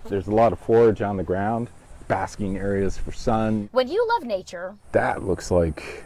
There's a lot of forage on the ground, basking areas for sun. When you love nature, that looks like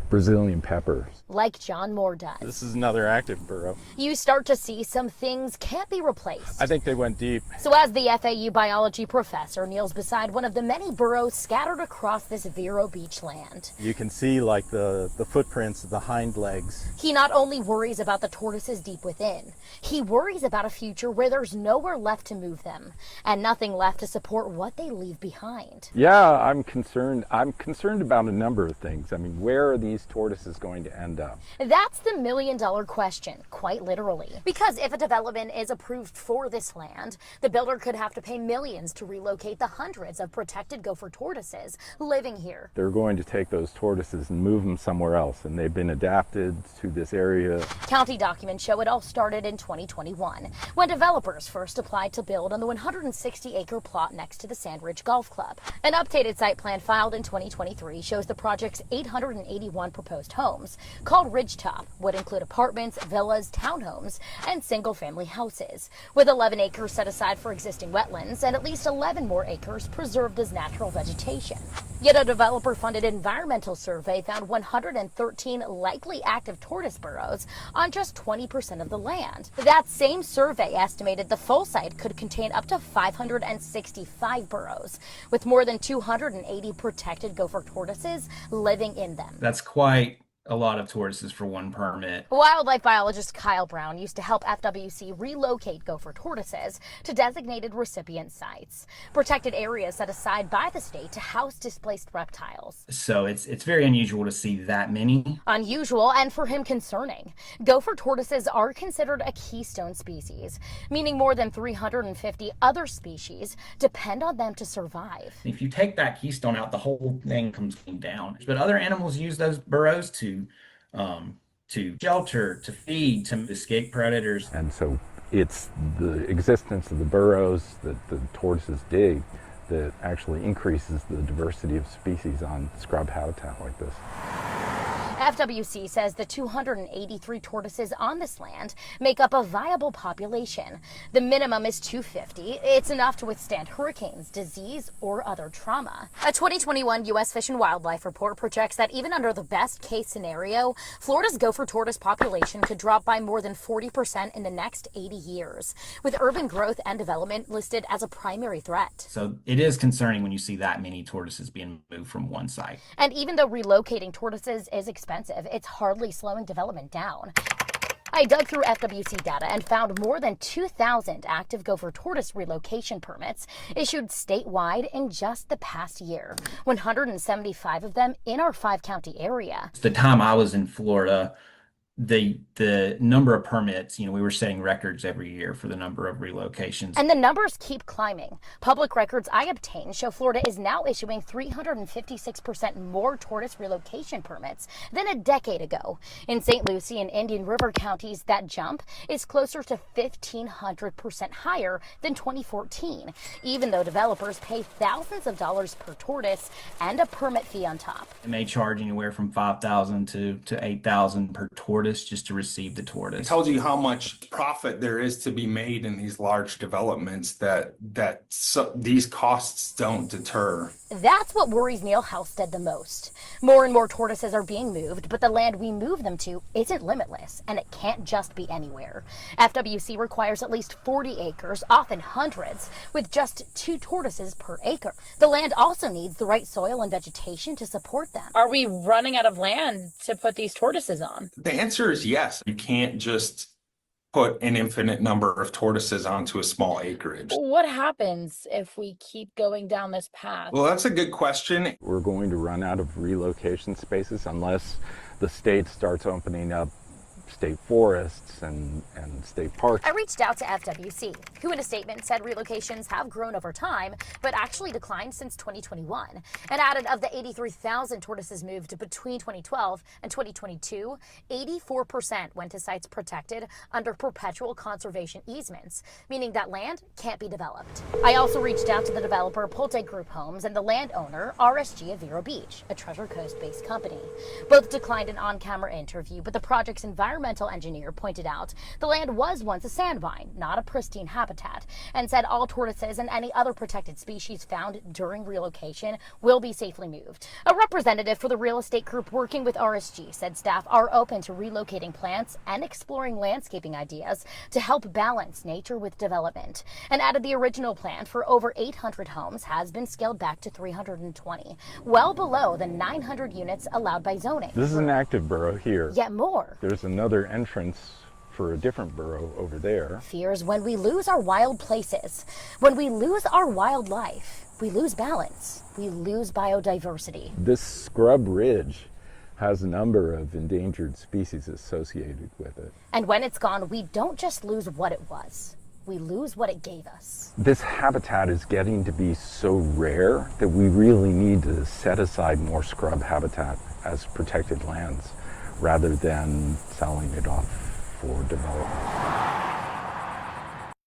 Brazilian peppers. Like John Moore does. This is another active burrow. You start to see some things can't be replaced. I think they went deep. So as the FAU biology professor kneels beside one of the many burrows scattered across this Vero Beach land, you can see like the footprints of the hind legs. He not only worries about the tortoises deep within, he worries about a future where there's nowhere left to move them and nothing left to support what they leave behind. Yeah, I'm concerned. I'm concerned about a number of things. I mean, where are these tortoises going to end up? That's the million-dollar question, quite literally. Because if a development is approved for this land, the builder could have to pay millions to relocate the hundreds of protected gopher tortoises living here. They're going to take those tortoises and move them somewhere else, and they've been adapted to this area. County documents show it all started in 2021, when developers first applied to build on the 160-acre plot next to the Sandridge Golf Club. An updated site plan filed in 2023 shows the project's 881 proposed homes, called Ridgetop, would include apartments, villas, townhomes, and single-family houses, with 11 acres set aside for existing wetlands and at least 11 more acres preserved as natural vegetation. Yet a developer-funded environmental survey found 113 likely active tortoise burrows on just 20% of the land. That same survey estimated the full site could contain up to 565 burrows, with more than 280 protected gopher tortoises living in them. That's quite a lot of tortoises for one permit. Wildlife biologist Kyle Brown used to help FWC relocate gopher tortoises to designated recipient sites, protected areas set aside by the state to house displaced reptiles. So it's very unusual to see that many. Unusual, and for him concerning. Gopher tortoises are considered a keystone species, meaning more than 350 other species depend on them to survive. If you take that keystone out, the whole thing comes down. But other animals use those burrows to shelter, to feed, to escape predators. And so it's the existence of the burrows that the tortoises dig that actually increases the diversity of species on scrub habitat like this. FWC says the 283 tortoises on this land make up a viable population. The minimum is 250. It's enough to withstand hurricanes, disease, or other trauma. A 2021 U.S. Fish and Wildlife report projects that even under the best case scenario, Florida's gopher tortoise population could drop by more than 40% in the next 80 years, with urban growth and development listed as a primary threat. So it is concerning when you see that many tortoises being moved from one site. And even though relocating tortoises is expensive, it's hardly slowing development down. I dug through FWC data and found more than 2,000 active gopher tortoise relocation permits issued statewide in just the past year, 175 of them in our 5-county area. The time I was in Florida, the number of permits, we were setting records every year for the number of relocations. And the numbers keep climbing. Public records I obtained show Florida is now issuing 356% more tortoise relocation permits than a decade ago. In St. Lucie and Indian River counties, that jump is closer to 1,500% higher than 2014, even though developers pay thousands of dollars per tortoise and a permit fee on top. It may charge anywhere from $5,000 to $8,000 per tortoise just to receive the tortoise. It tells you how much profit there is to be made in these large developments that these costs don't deter. That's what worries Neil Halstead the most. More and more tortoises are being moved, but the land we move them to isn't limitless, and it can't just be anywhere. FWC requires at least 40 acres, often hundreds, with just 2 tortoises per acre. The land also needs the right soil and vegetation to support them. Are we running out of land to put these tortoises on? The answer is yes. You can't just put an infinite number of tortoises onto a small acreage. What happens if we keep going down this path? Well, that's a good question. We're going to run out of relocation spaces unless the state starts opening up state forests and state parks. I reached out to FWC, who in a statement said relocations have grown over time, but actually declined since 2021, and added of the 83,000 tortoises moved between 2012 and 2022, 84% went to sites protected under perpetual conservation easements, meaning that land can't be developed. I also reached out to the developer Pulte Group Homes and the landowner RSG of Vero Beach, a Treasure Coast-based company. Both declined an on-camera interview, but the project's environmental environmental engineer pointed out the land was once a sandvine, not a pristine habitat, and said all tortoises and any other protected species found during relocation will be safely moved. A representative for the real estate group working with RSG said staff are open to relocating plants and exploring landscaping ideas to help balance nature with development, and added the original plan for over 800 homes has been scaled back to 320, well below the 900 units allowed by zoning. This is an active burrow here. Yet more. There's another entrance for a different burrow over there. Fears when we lose our wild places, when we lose our wildlife, we lose balance, we lose biodiversity. This scrub ridge has a number of endangered species associated with it. And when it's gone, we don't just lose what it was, we lose what it gave us. This habitat is getting to be so rare that we really need to set aside more scrub habitat as protected lands rather than selling it off for development.